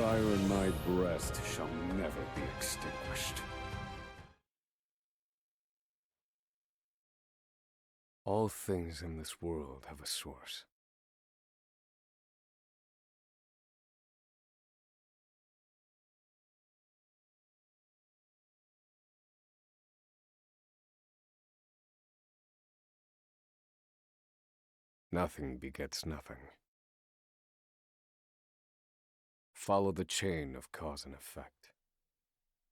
fire in my breast shall never be extinguished. All things in this world have a source. Nothing begets nothing. Follow the chain of cause and effect,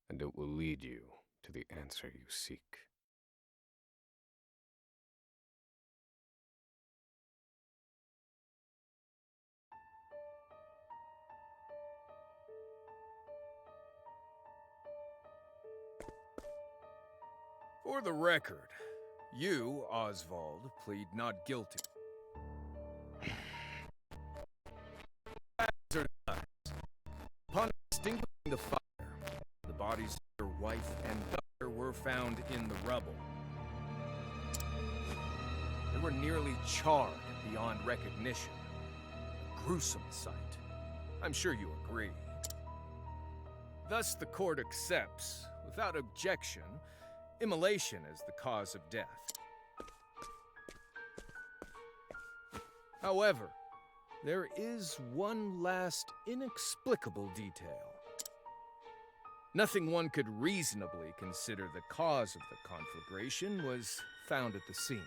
and it will lead you to the answer you seek. For the record, you, Osvald, plead not guilty. Upon extinguishing the fire, the bodies of your wife and daughter were found in the rubble. They were nearly charred beyond recognition. A gruesome sight. I'm sure you agree. Thus, the court accepts, without objection, immolation as the cause of death. However, there is one last inexplicable detail. Nothing one could reasonably consider the cause of the conflagration was found at the scene.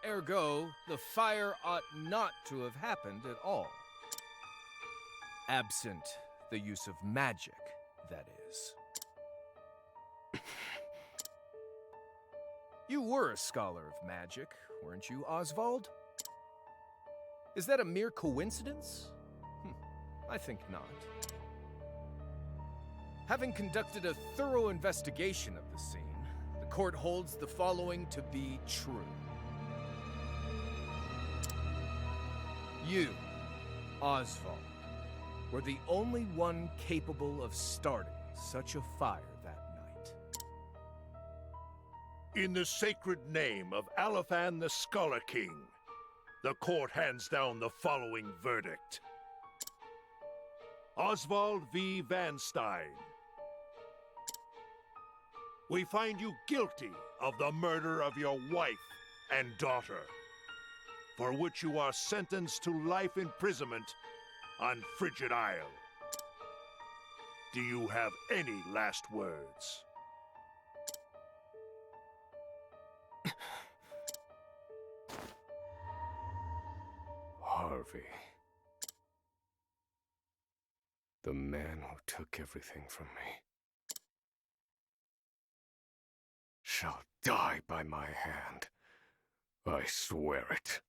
Ergo, the fire ought not to have happened at all. Absent the use of magic, that is. You were a scholar of magic, weren't you, Osvald? Is that a mere coincidence? I think not. Having conducted a thorough investigation of the scene, the court holds the following to be true. You, Osvald, were the only one capable of starting such a fire that night. In the sacred name of Alephan the Scholar King, the court hands down the following verdict. Osvald v. Vanstein. We find you guilty of the murder of your wife and daughter, for which you are sentenced to life imprisonment on Frigid Isle. Do you have any last words? Harvey. The man who took everything from me shall die by my hand. I swear it.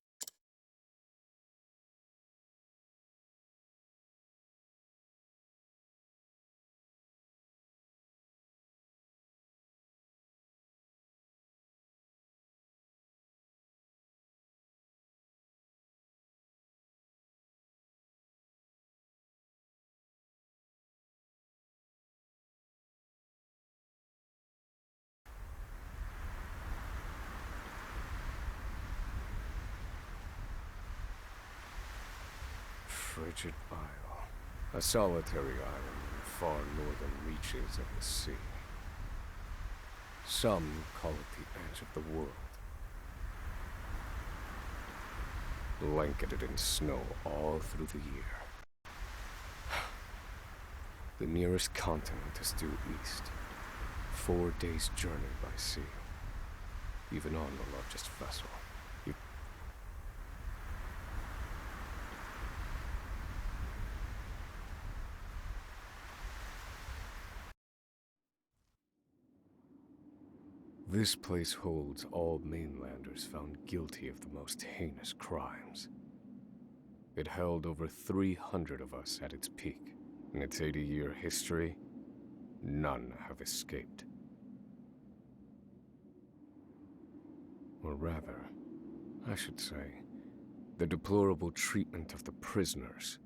Frigid Isle, a solitary island in the far northern reaches of the sea. Some call it the edge of the world. Blanketed in snow all through the year. The nearest continent is due east. 4 days' journey by sea. Even on the largest vessel. This place holds all mainlanders found guilty of the most heinous crimes. It held over 300 of us at its peak. In its 80-year history, none have escaped. Or rather, I should say, the deplorable treatment of the prisoners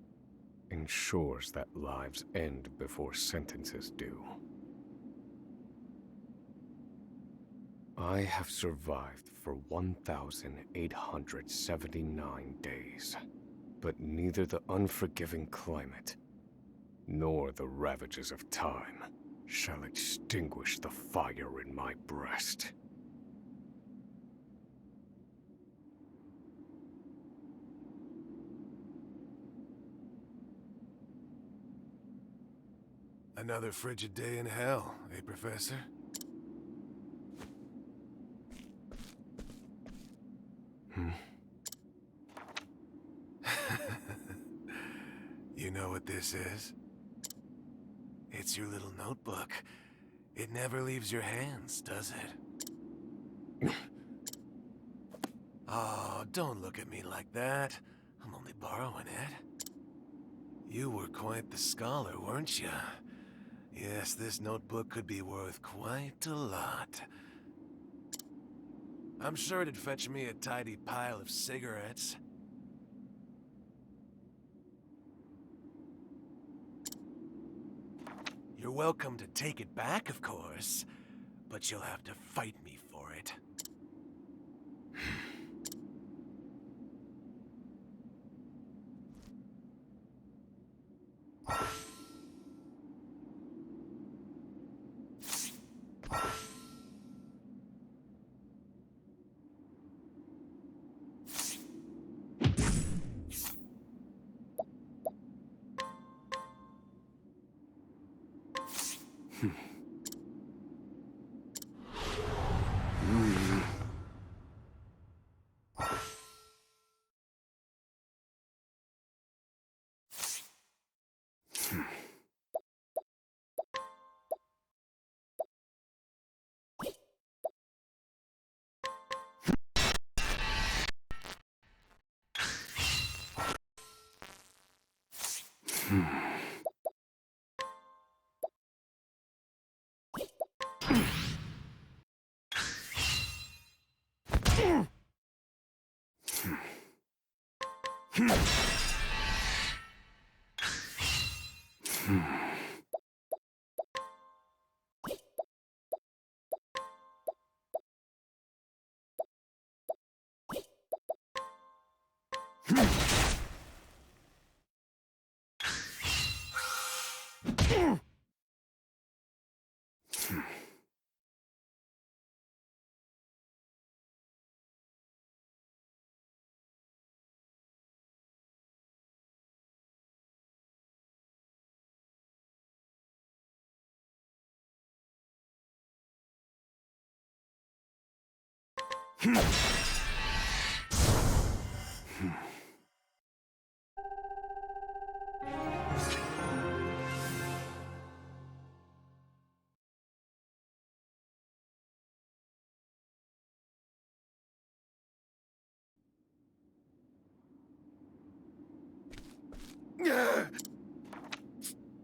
ensures that lives end before sentences do. I have survived for 1,879 days. But neither the unforgiving climate, nor the ravages of time, shall extinguish the fire in my breast. Another frigid day in hell, eh, Professor? You know what this is? It's your little notebook. It never leaves your hands, does it? Oh, don't look at me like that. I'm only borrowing it. You were quite the scholar, weren't you? Yes, this notebook could be worth quite a lot. I'm sure it'd fetch me a tidy pile of cigarettes. You're welcome to take it back, of course, but you'll have to fight me for it.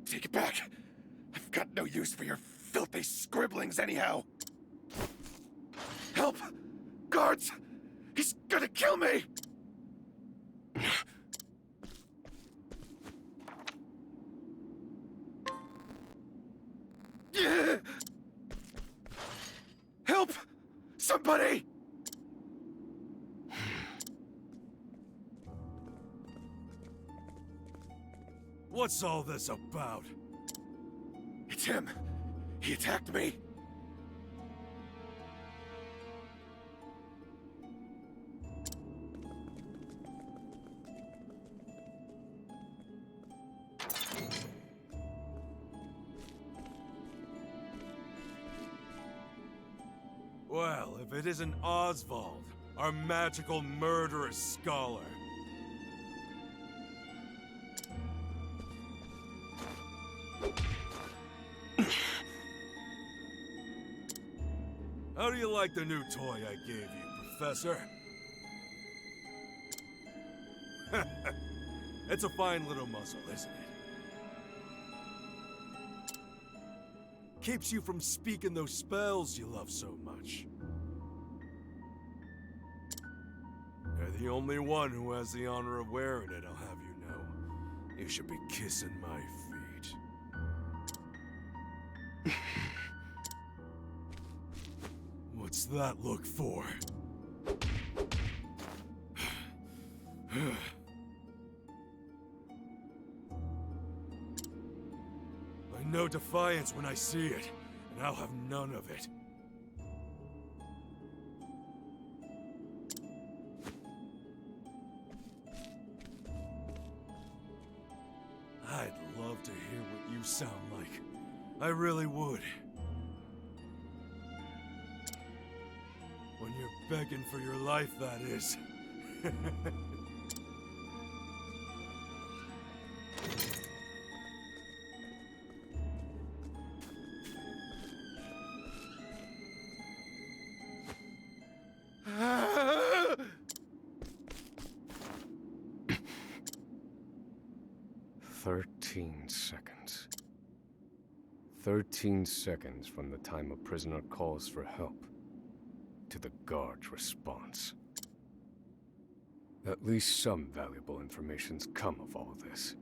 Take it back. I've got no use for your filthy scribblings anyhow. Help! Guards! He's gonna kill me! Help! Somebody! What's all this about? It's him. He attacked me. Well, if it isn't Osvald, our magical murderous scholar. How do you like the new toy I gave you, Professor? It's a fine little muzzle, isn't it? Keeps you from speaking those spells you love so much. You're the only one who has the honor of wearing it, I'll have you know. You should be kissing my feet. What's that look for? know defiance when I see it, and I'll have none of it. I'd love to hear what you sound like. I really would. When you're begging for your life, that is. Seconds. 13 seconds from the time a prisoner calls for help to the guard's response. At least some valuable information's come of all this.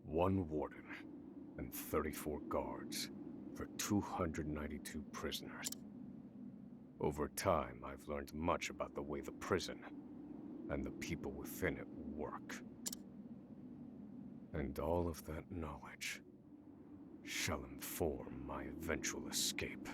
1 warden and 34 guards for 292 prisoners. Over time, I've learned much about the way the prison and the people within it work. And all of that knowledge shall inform my eventual escape.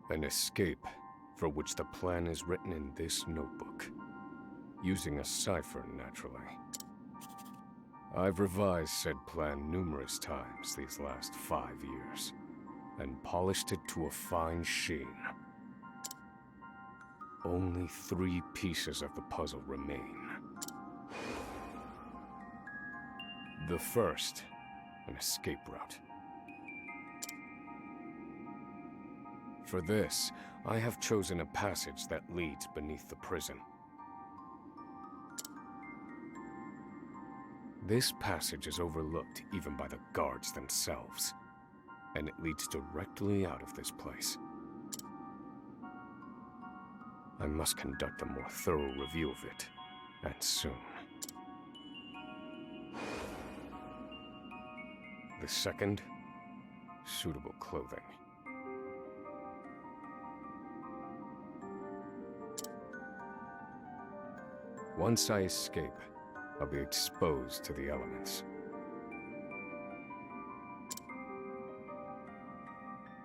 An escape for which the plan is written in this notebook, using a cipher, naturally. I've revised said plan numerous times these last 5 years, and polished it to a fine sheen. Only 3 pieces of the puzzle remain. The first, an escape route. For this, I have chosen a passage that leads beneath the prison. This passage is overlooked even by the guards themselves, and it leads directly out of this place. I must conduct a more thorough review of it, and soon. The second, suitable clothing. Once I escape, I'll be exposed to the elements.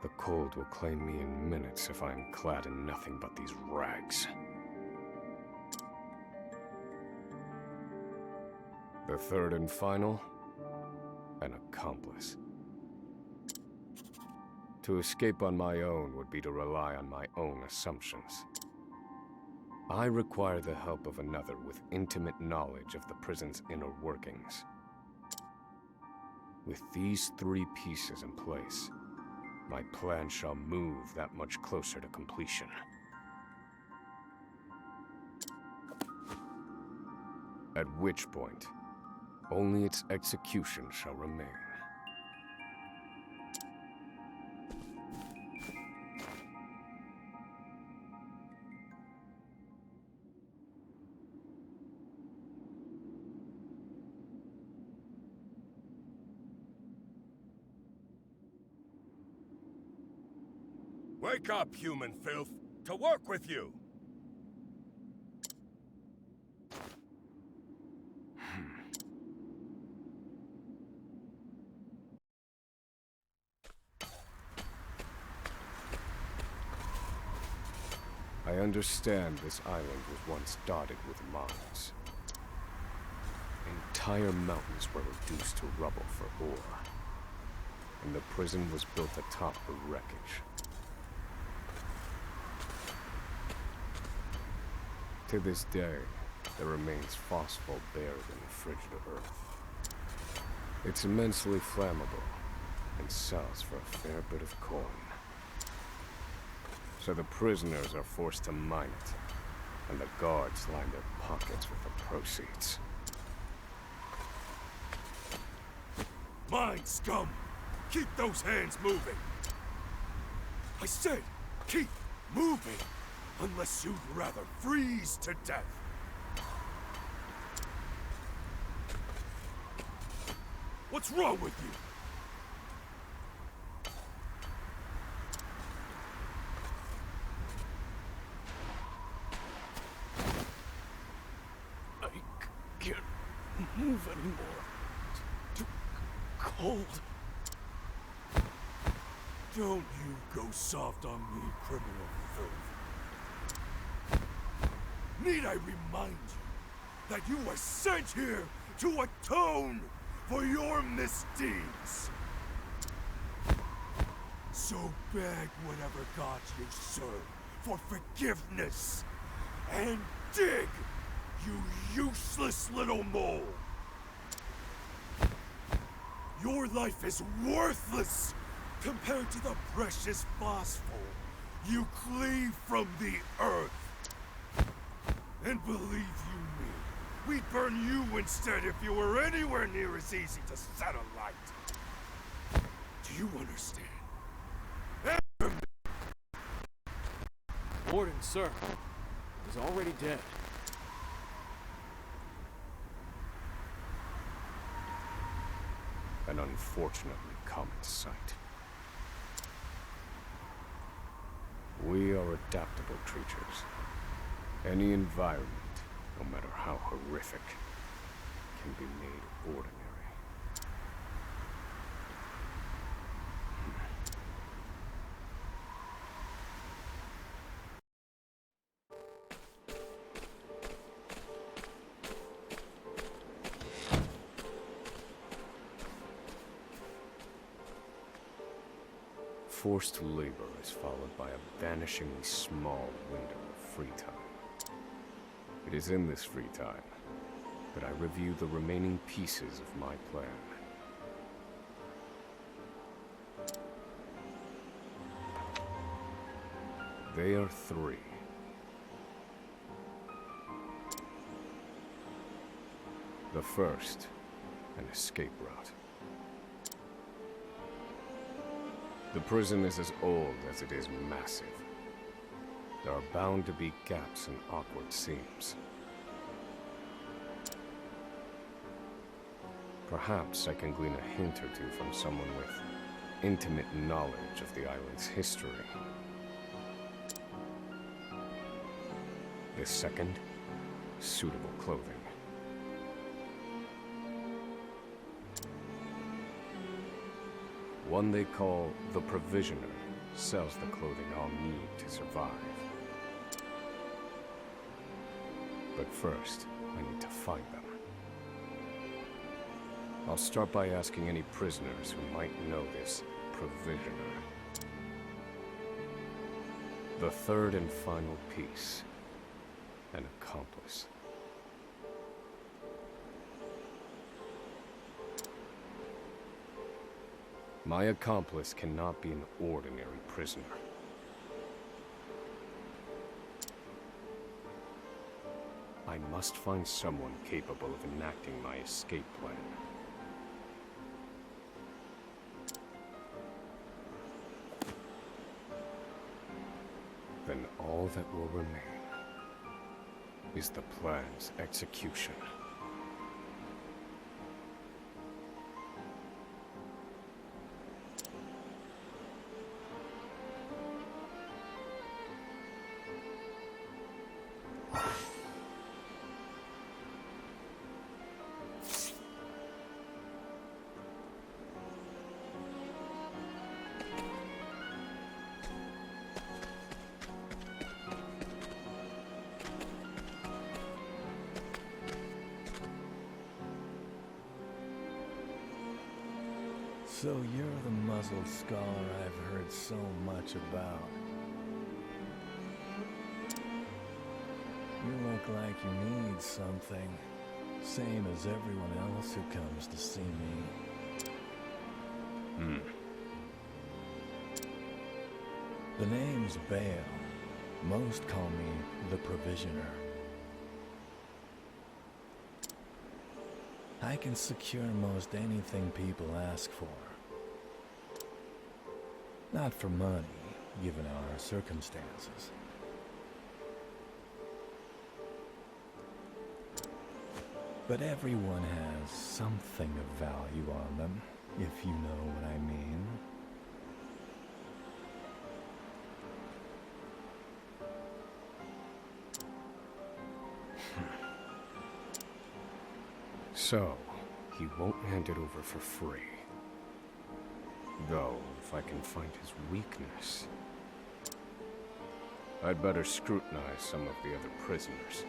The cold will claim me in minutes if I am clad in nothing but these rags. The third and final, an accomplice. To escape on my own would be to rely on my own assumptions. I require the help of another with intimate knowledge of the prison's inner workings. With these 3 pieces in place, my plan shall move that much closer to completion. At which point, only its execution shall remain. Wake up, human filth! To work with you! I understand this island was once dotted with mines. Entire mountains were reduced to rubble for ore, and the prison was built atop the wreckage. To this day, there remains phosphate buried in the frigid earth. It's immensely flammable, and sells for a fair bit of coin. So the prisoners are forced to mine it, and the guards line their pockets with the proceeds. Mine, scum! Keep those hands moving! I said, keep moving! Unless you'd rather freeze to death! What's wrong with you? Hold. Don't you go soft on me, criminal filth. Need I remind you that you were sent here to atone for your misdeeds? So beg whatever gods you serve for forgiveness, and dig, you useless little mole! Your life is worthless compared to the precious phosphor you cleave from the earth. And believe you me, we'd burn you instead if you were anywhere near as easy to set alight. Do you understand? Warden, sir, is already dead. An unfortunately common sight. We are adaptable creatures. Any environment, no matter how horrific, can be made ordinary. Forced labor is followed by a vanishingly small window of free time. It is in this free time that I review the remaining pieces of my plan. They are three. The first, an escape route. The prison is as old as it is massive. There are bound to be gaps and awkward seams. Perhaps I can glean a hint or two from someone with intimate knowledge of the island's history. The second, suitable clothing. One they call the Provisioner sells the clothing I'll need to survive. But first, I need to find them. I'll start by asking any prisoners who might know this Provisioner. The third and final piece, an accomplice. My accomplice cannot be an ordinary prisoner. I must find someone capable of enacting my escape plan. Then all that will remain is the plan's execution. So you're the muzzled scholar I've heard so much about. You look like you need something, same as everyone else who comes to see me. The name's Bale. Most call me the Provisioner. I can secure most anything people ask for. Not for money, given our circumstances. But everyone has something of value on them, if you know what I mean. So, he won't hand it over for free. Though, if I can find his weakness, I'd better scrutinize some of the other prisoners.